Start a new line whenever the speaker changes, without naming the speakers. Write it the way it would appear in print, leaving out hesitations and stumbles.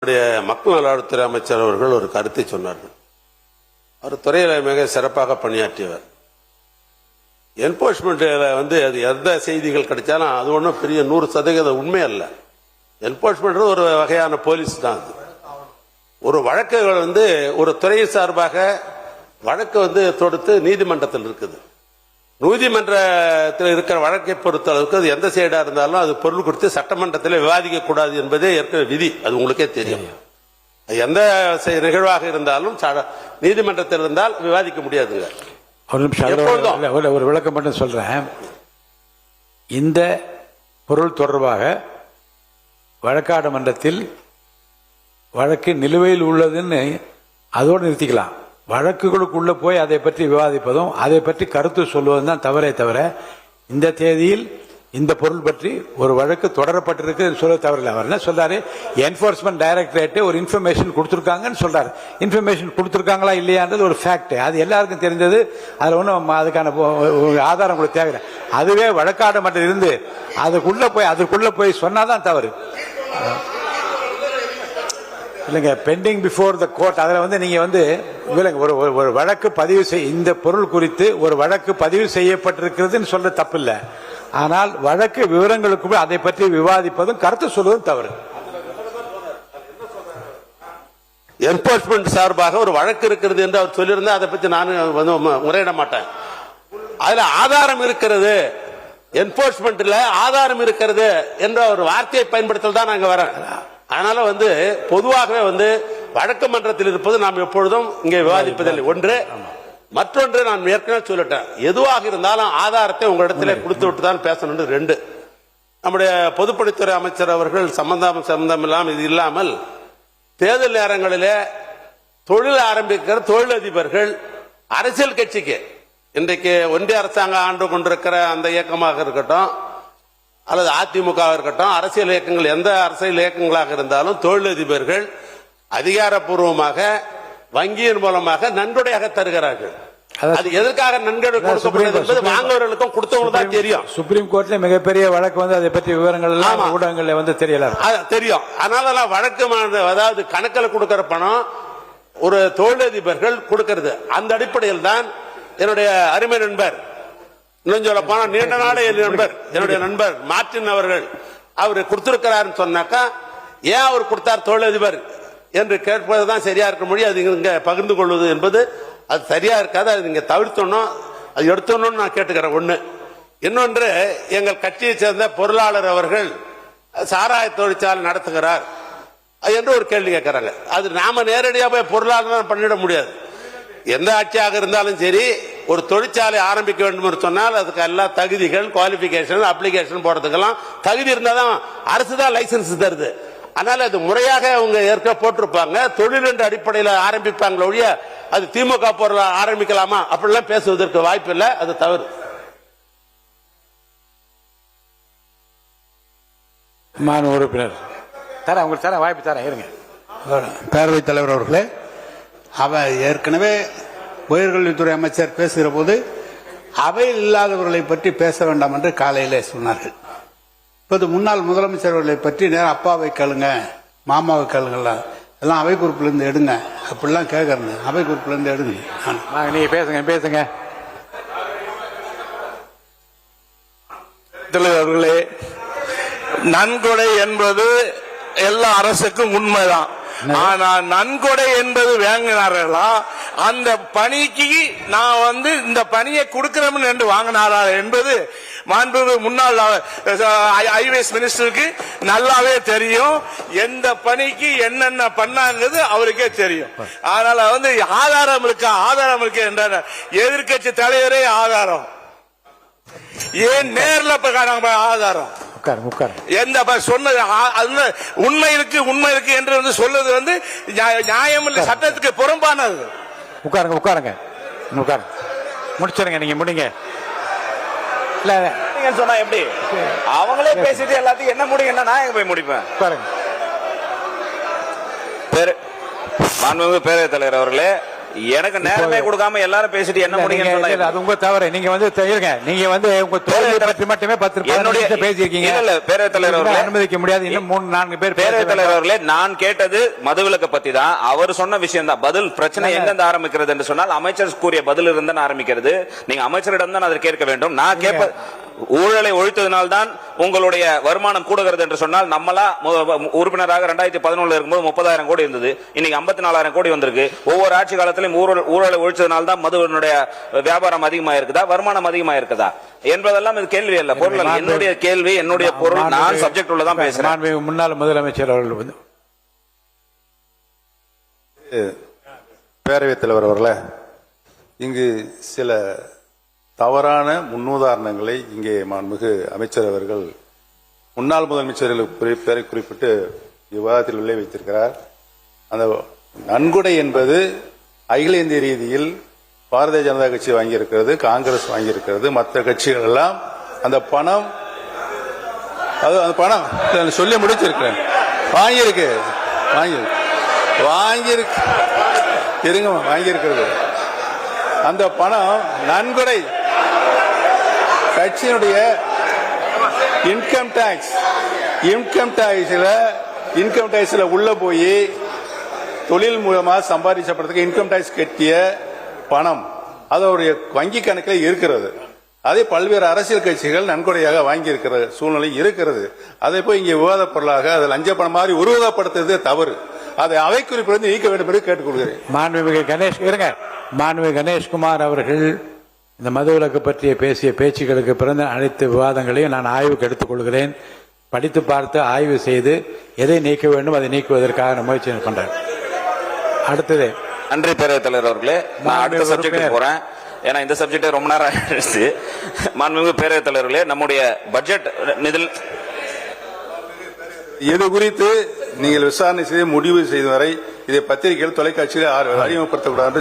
மக்கள் நல்வாழ்வுத்துறை அமைச்சர் அவர்கள் ஒரு கருத்தை சொன்னார்கள். அவர் துறையில மிக சிறப்பாக பணியாற்றியவர். என்போர்ஸ்மெண்ட்ல அது எந்த செய்திகள் கிடைச்சாலும் அது ஒன்றும் பெரிய 100% உண்மை அல்ல. என்போர்ஸ்மெண்ட் ஒரு வகையான போலீஸ் தான். அது ஒரு வழக்குகள் ஒரு துறை சார்பாக வழக்கு தொடுத்து நீதிமன்றத்தில் இருக்குது. நீதிமன்றத்தில் இருக்கிற வழக்கை பொறுத்த அளவுக்கு அது எந்த சைடா இருந்தாலும் அது பொருள் குறித்து சட்டமன்றத்தில் விவாதிக்க கூடாது என்பதே ஏற்கனவே விதி. அது உங்களுக்கே தெரியும். எந்த நிகழ்வாக இருந்தாலும் நீதிமன்றத்தில் இருந்தால் விவாதிக்க முடியாதுங்க.
ஒரு நிமிஷம் ஒரு விளக்கம் மட்டும் சொல்றேன். இந்த பொருள் தொடர்பாக வழக்காடு மன்றத்தில் வழக்கு நிலுவையில் உள்ளதுன்னு அதோடு நிறுத்திக்கலாம். வழக்குகளுக்குள்ள போய் அதை பற்றி விவாதிப்பதும் அதை பற்றி கருத்து சொல்வதும் தான் தவறே தவிர இந்த தேதியில் இந்த பொருள் பற்றி ஒரு வழக்கு தொடரப்பட்டிருக்கு சொல்ல தவறில்லை. அவர் என்ன சொல்றாரு, என்போர்ஸ்மெண்ட் டைரக்டரேட் ஒரு இன்ஃபர்மேஷன் கொடுத்திருக்காங்கன்னு சொல்றாரு. இன்ஃபர்மேஷன் கொடுத்திருக்காங்களா இல்லையான்றது ஒரு ஃபேக்ட். அது எல்லாருக்கும் தெரிஞ்சது. அதுல ஒன்றும் அதுக்கான ஆதாரம் கூட தேவையில்லை. அதுவே வழக்காடு மட்டும் இருந்து அதற்குள்ள போய் சொன்னாதான் தவறு இல்லைங்க. பெண்டிங் பிஃபோர் த கோர்ட் அதுல நீங்க ஒரு வழக்கு பதிவு இந்த பொருள் குறித்து ஒரு வழக்கு பதிவு செய்யப்பட்டிருக்கிறதுன்னு சொல்ற தப்பு இல்லை. ஆனால் வழக்கு விவரங்களுக்கு அதை பற்றி விவாதிப்பதும் கருத்து சொல்வதும் தவறு.
என்போர்ஸ்மெண்ட் சார்பாக ஒரு வழக்கு இருக்கிறது என்று அவர் சொல்லியிருந்தா அதை பற்றி நான் முறையிட மாட்டேன். அதுல ஆதாரம் இருக்கிறது, என்போர்ஸ்மெண்ட்ல ஆதாரம் இருக்கிறது என்ற ஒரு வார்த்தையை பயன்படுத்தல் தான் நாங்க வரேன். அதனால பொதுவாகவே வழக்கு மன்றத்தில் இருப்பது நாம் எப்பொழுதும் இங்கே விவாதிப்பதில்லை. ஒன்று. மற்றொன்று, நான் ஏற்கனவே சொல்லிட்டேன், எதுவாக இருந்தாலும் ஆதாரத்தை உங்களிடத்திலே கொடுத்து விட்டு தான் பேசணும். 2. நம்முடைய பொதுப்பணித்துறை அமைச்சர் அவர்கள் சம்பந்தம் இல்லாமல் இது இல்லாமல் தேர்தல் நேரங்களிலே தொழில் ஆரம்பிக்கிற தொழிலதிபர்கள் அரசியல் கட்சிக்கு இன்றைக்கு ஒன்றிய அரசாங்கம் ஆண்டு கொண்டிருக்கிற அந்த இயக்கமாக இருக்கட்டும் அல்லது அதிமுக இருக்கட்டும், அரசியல் இயக்கங்கள் எந்த அரசியல் இயக்கங்களாக இருந்தாலும் தொழிலதிபர்கள் அதிகாரப்பூர்வமாக வங்கியின் மூலமாக நன்கொடையாக தருகிறார்கள். அது எதற்காக நன்கொடை கொடுக்கப்படுகிறது என்பது வாங்குவவர்களுக்கும் கொடுத்தவங்களுக்கு தான் தெரியும்.
சுப்ரீம் கோர்ட்ல மிகப்பெரிய வழக்கு அதை பற்றி விவரங்கள் எல்லாம் ஊடகங்கள்ல தெரியல
தெரியும். அதனால வழக்கு அதாவது கணக்கில் கொடுக்கிற பணம் ஒரு தொழிலதிபர்கள் கொடுக்கிறது. அந்த அடிப்படையில் தான் என்னுடைய அருமை நண்பர், இன்னும் சொல்ல போனா நீண்ட நாளே என்னுடைய நண்பர் மார்டின் அவர்கள் அவர் கொடுத்திருக்கிறார் சொன்னாக்கா, ஏன் அவர் கொடுத்தார் தொழிலதிபர் என்று கேட்பதுதான் சரியா இருக்க முடியும். அது இங்க பகிர்ந்து கொள்வது என்பது அது சரியா இருக்காது. அது நீங்க தவிர்த்தணும், அது எடுத்தணும் நான் கேட்டுக்கிறேன். ஒண்ணு. இன்னொன்று, எங்கள் கட்சியை சேர்ந்த பொருளாளர் அவர்கள் சாராய தொழிற்சாலை நடத்துகிறார் என்று ஒரு கேள்வி கேட்கிறாங்க. அது நாம நேரடியாக போய் பொருளாளர் பண்ணிட முடியாது. எந்த ஆட்சியாக இருந்தாலும் சரி, ஒரு தொழிற்சாலை ஆரம்பிக்க வேண்டும் என்று சொன்னால் அதுக்கு எல்லா தகுதிகள், குவாலிபிகேஷன், அப்ளிகேஷன் போடுறதுக்கெல்லாம் தகுதி இருந்தாதான் அரசு தான் லைசன்ஸ் தருது. அதனால அது முறையாக அவங்க ஏற்க போட்டிருப்பாங்க. தொழில் என்ற அடிப்படையில் ஆரம்பிப்பாங்களே ஒழிய அது திமுக பொருள் ஆரம்பிக்கலாமா அப்படிலாம் பேசுவதற்கு வாய்ப்பு இல்லை. அது தவறு.
உறுப்பினர் வாய்ப்பு தர இருங்க.
பேரவைத் தலைவர் அவர்களே, அவர் ஏற்கனவே உயர்கல்வித்துறை அமைச்சர் பேசுகிற போது அவையில் இல்லாதவர்களை பற்றி பேச வேண்டாம் என்று காலையிலே சொன்னார்கள். இப்போது முன்னாள் முதலமைச்சர் அவர்களை பற்றி நேரம் அப்பாவை கேளுங்க, மாமாவை கேளுங்க, எல்லாம் அவை குறிப்பிலிருந்து எடுங்க அப்படிலாம் கேட்கறது. அவை குறிப்பிலிருந்து எடுங்க.
நீங்க பேசுங்க.
அவர்களே, நன்கொடை என்பது எல்லா அரசுக்கும் உண்மைதான். ஆனா நன்கொடை என்பது வாங்கினார்களா, அந்த பணிக்கு நான் இந்த பணியை கொடுக்கிறோம் என்று வாங்கினாரா என்பது மாண்புமிகு முன்னாள் ஐஏஎஸ் மினிஸ்டருக்கு நல்லாவே தெரியும். எந்த பணிக்கு என்னென்ன பண்ணாங்கிறது அவருக்கே தெரியும். அதனால ஆதாரம் இருக்கு என்ற எதிர்கட்சி தலைவரே ஆதாரம். ஏன் நேர்ல ஆதாரம் எந்த சொன்னது உண்மை இருக்கு என்று சொல்லுவது நியாயம் இல்லை, சட்டத்துக்கு புறம்பானது.
உட்காருங்க முடிச்சிருங்க. நீங்க முடிங்க.
சொன்னா எப்படி அவங்களே பேசிட்டு எல்லாத்தையும் என்ன முடியும்னா நான் எங்க போய் முடிப்பேன்.
மாண்புமிகு பேரவைத் தலைவர் அவர்களே,
எனக்கு நேரமே கொடுக்காம எல்லாரும் பேசிட்டு என்ன முடியும்னு சொன்னா
இல்ல, அது உங்க தவறு. நீங்க வந்து இருங்க, நீங்க வந்து உங்க தொழிலை பற்றி மட்டுமே 10 நிமிஷம் பேசியிருக்கீங்க.
இல்ல பேரவைத் தலைவர் அவர்களே,
அனுமதிக்க முடியாது. இன்னும் 3-4 பேர்
பேரவைத் தலைவர் அவர்களே, நான் கேட்டது மதுவிலக்கு பத்தி தான். அவர் சொன்ன விஷயம் தான் பதில். பிரச்சனை எங்கிருந்து ஆரம்பிக்கிறது என்று சொன்னால் அமைச்சர் கூறிய பதில் இருந்து ஆரம்பிக்கிறது. நீங்க அமைச்சரிடம் தான் அதை கேட்க வேண்டும். நான் கேட்ப ஊழலை ஒழித்ததினால்தான் உங்களுடைய வருமானம் கூடுகிறது என்று சொன்னால், நம்மளா உறுப்பினராக 2011 இருக்கும்போது 30,000 கோடி இருந்தது, இன்னைக்கு 54,000 கோடி வந்திருக்கு. ஒவ்வொரு ஆட்சி காலத்திலும் ஊழலை ஒழிச்சதுனால்தான் மதுவினுடைய வியாபாரம் அதிகமா இருக்குதா, வருமானம் அதிகமா இருக்குதா என்பதெல்லாம் இது கேள்வி அல்ல, பொருள் அல்ல. என்னுடைய கேள்வி, என்னுடைய பொருள், நான் சப்ஜெக்ட் உள்ளதான் பேசுறேன்.
முன்னாள் முதலமைச்சர் அவர்கள் வந்து
பேரவைத் தலைவர் அவர்களே, இங்கு சில தவறான முன்னுதாரணங்களை இங்கே மாண்புமிகு அமைச்சர் அவர்கள் முன்னாள் முதலமைச்சர்கள் பேரை குறிப்பிட்டு விவாதத்தில் உள்ளே வைத்திருக்கிறார். அந்த நன்கொடை என்பது அகில இந்திய ரீதியில் பாரதிய ஜனதா கட்சி வாங்கியிருக்கிறது, காங்கிரஸ் வாங்கியிருக்கிறது, மற்ற கட்சிகள் எல்லாம் அந்த பணம் அந்த பணம் சொல்லி முடிச்சிருக்கிறேன், வாங்கியிருக்கிறது. அந்த பணம் நன்கொடை கட்சியினுடைய இன்கம் டாக்ஸ்ல உள்ள போய் தொழில் மூலமா சம்பாதிச்சப்படுறதுக்கு இன்கம் டாக்ஸ் கட்டிய பணம் அதோடைய வங்கி கணக்கில் இருக்கிறது. அதே பல்வேறு அரசியல் கட்சிகள் நன்கொடையாக வாங்கி இருக்கிற சூழ்நிலை இருக்கிறது. அதை போய் இங்கே விவாத பொருளாக அதை லஞ்ச பணம் மாதிரி உருவகப்படுத்துறது தவறு. அதை அவை குறிப்பிலிருந்து நீக்க வேண்டும் என்று கேட்டுக்கொள்கிறேன்.
மாண்புமிகு கணேஷ்குமார் அவர்கள் இந்த மதுவிலக்கு பற்றிய பேசிய பேச்சுக்களுக்கு பிறந்த அனைத்து விவாதங்களையும் நான் ஆய்வுக்கு எடுத்துக் கொள்கிறேன். படித்து பார்த்து ஆய்வு செய்து எதை நீக்க வேண்டும் அதை நீக்குவதற்காக நான் முயற்சி பண்றேன். அடுத்தது
நன்றி பேரவைத் தலைவர் அவர்களே. நான் அடுத்த சப்ஜெக்ட் போறேன். ஏன்னா இந்த சப்ஜெக்ட் ரொம்ப நேரம் ஆயிடுச்சு. மாண்புமிகு பேரவைத் தலைவர்களே, நம்முடைய பட்ஜெட் நிதில்
இது குறித்து நீங்கள் விசாரணை செய்து முடிவு செய்த வரை இதை பத்திரிகைகள் தொலைக்காட்சியில் அறிமுகப்படுத்தக்கூடாது.